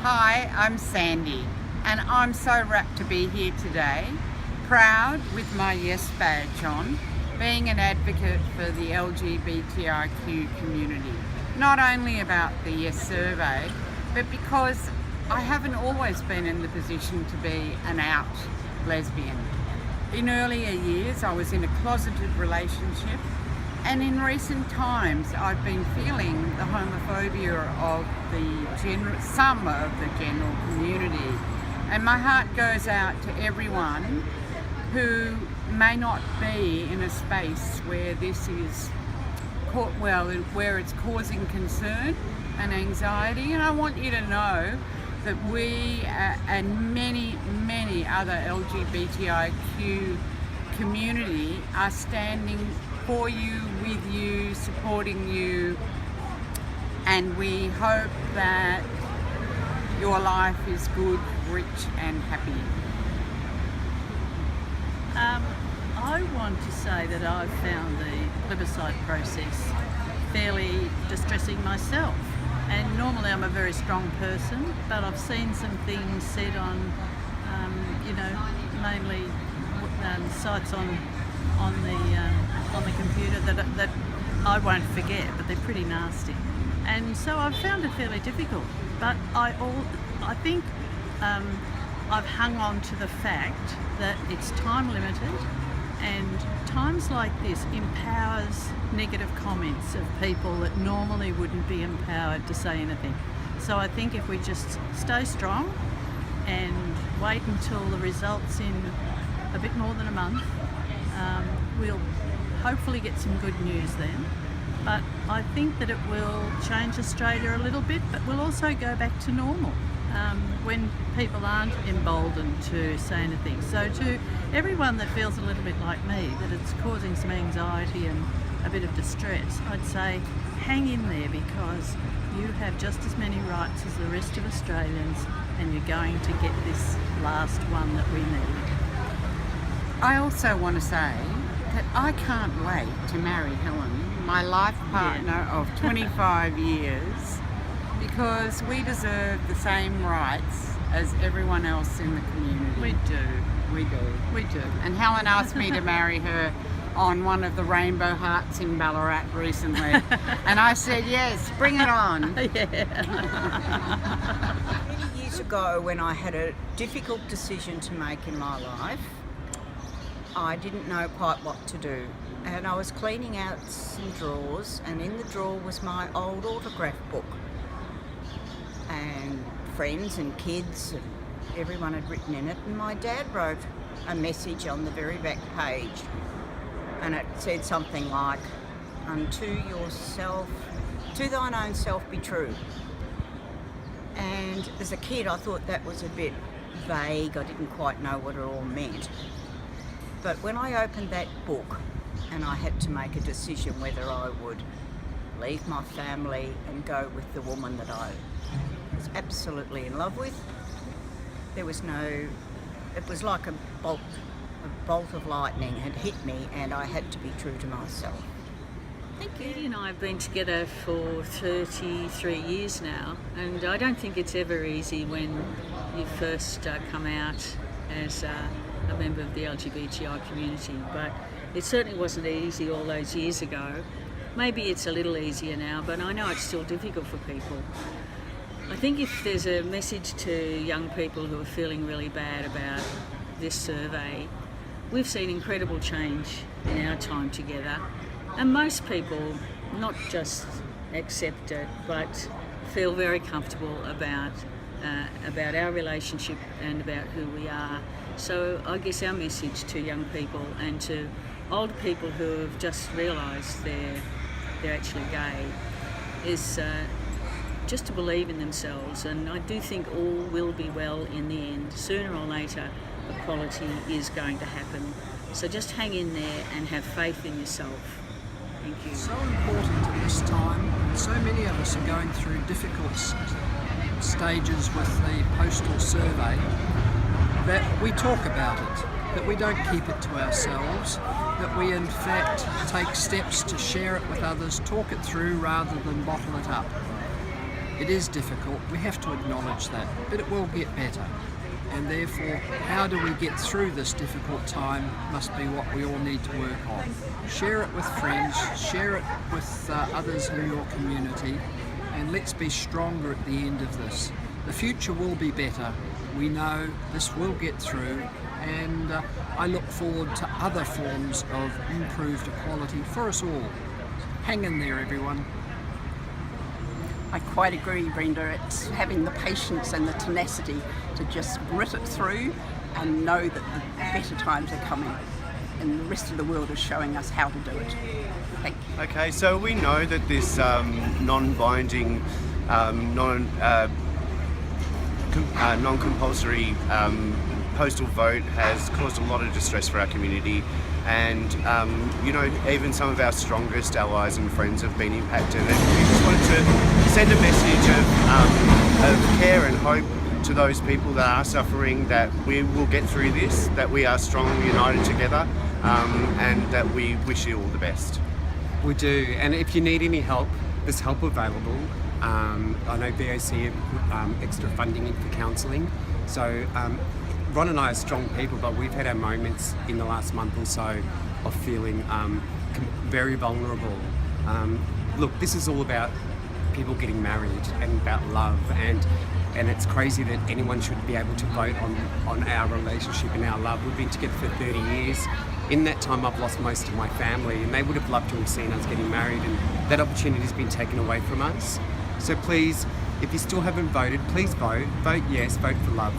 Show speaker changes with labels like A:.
A: Hi, I'm Sandy, and I'm so rapt to be here today, proud with my Yes badge on, being an advocate for the LGBTIQ community. Not only about the Yes survey, but because I haven't always been in the position to be an out lesbian. In earlier years, I was in a closeted relationship, and in recent times, I've been feeling the homophobia of some of the general community. And my heart goes out to everyone who may not be in a space where this is, where it's causing concern and anxiety. And I want you to know that we and many other LGBTIQ community are standing for you, with you, supporting you, and we hope that your life is good, rich and happy.
B: I want to say that I've found the plebiscite process fairly distressing myself, and normally I'm a very strong person, but I've seen some things said on, mainly sites on the computer that I won't forget, but they're pretty nasty, and so I've found it fairly difficult. But I think I've hung on to the fact that it's time limited, and times like this empowers negative comments of people that normally wouldn't be empowered to say anything. So I think if we just stay strong and wait until the results in a bit more than a month, we'll hopefully get some good news then. But I think that it will change Australia a little bit, but we'll also go back to normal when people aren't emboldened to say anything. So to everyone that feels a little bit like me, that it's causing some anxiety and a bit of distress, I'd say hang in there, because you have just as many rights as the rest of Australians, and you're going to get this last one that we need.
A: I also want to say that I can't wait to marry Helen, my life partner of 25 years, because we deserve the same rights as everyone else in the community.
B: We do.
A: And Helen asked me to marry her on one of the rainbow hearts in Ballarat recently. And I said, yes, bring it on.
C: Many years ago, when I had a difficult decision to make in my life, I didn't know quite what to do. And I was cleaning out some drawers, and in the drawer was my old autograph book. And friends and kids and everyone had written in it, and my dad wrote a message on the very back page, and it said something like, "Unto yourself, to thine own self be true." And as a kid I thought that was a bit vague, I didn't quite know what it all meant. But when I opened that book and I had to make a decision whether I would leave my family and go with the woman that I was absolutely in love with, it was like a bolt of lightning had hit me, and I had to be true to myself.
B: Thank you. Edie and I have been together for 33 years now, and I don't think it's ever easy when you first come out as a member of the LGBTI community, but it certainly wasn't easy all those years ago. Maybe it's a little easier now, but I know it's still difficult for people. I think if there's a message to young people who are feeling really bad about this survey, we've seen incredible change in our time together, and most people not just accept it but feel very comfortable about our relationship and about who we are. So I guess our message to young people and to older people who have just realised they're actually gay is just to believe in themselves, and I do think all will be well in the end. Sooner or later equality is going to happen, so just hang in there and have faith in yourself. Thank you.
D: So important at this time. So many of us are going through difficult stages with the postal survey, that we talk about it, that we don't keep it to ourselves, that we in fact take steps to share it with others, talk it through rather than bottle it up. It is difficult, we have to acknowledge that, but it will get better. And therefore, how do we get through this difficult time must be what we all need to work on. Share it with friends, share it with others in your community, and let's be stronger at the end of this. The future will be better. We know this will get through, and I look forward to other forms of improved equality for us all. Hang in there, everyone.
E: I quite agree, Brenda. It's having the patience and the tenacity to just grit it through and know that the better times are coming, and the rest of the world is showing us how to do it. Thank you.
F: Okay, so we know that this non-binding, non-compulsory postal vote has caused a lot of distress for our community, and you know, even some of our strongest allies and friends have been impacted, and we just wanted to send a message of care and hope to those people that are suffering, that we will get through this, that we are strong, united together, and that we wish you all the best.
G: We do, and if you need any help, there's help available. I know VOC have extra funding in for counselling, so Ron and I are strong people, but we've had our moments in the last month or so of feeling very vulnerable. Look, this is all about people getting married and about love, and it's crazy that anyone should be able to vote on our relationship and our love. We've been together for 30 years. In that time, I've lost most of my family, and they would have loved to have seen us getting married, and that opportunity has been taken away from us. So please, if you still haven't voted, please vote. Vote yes, vote for love.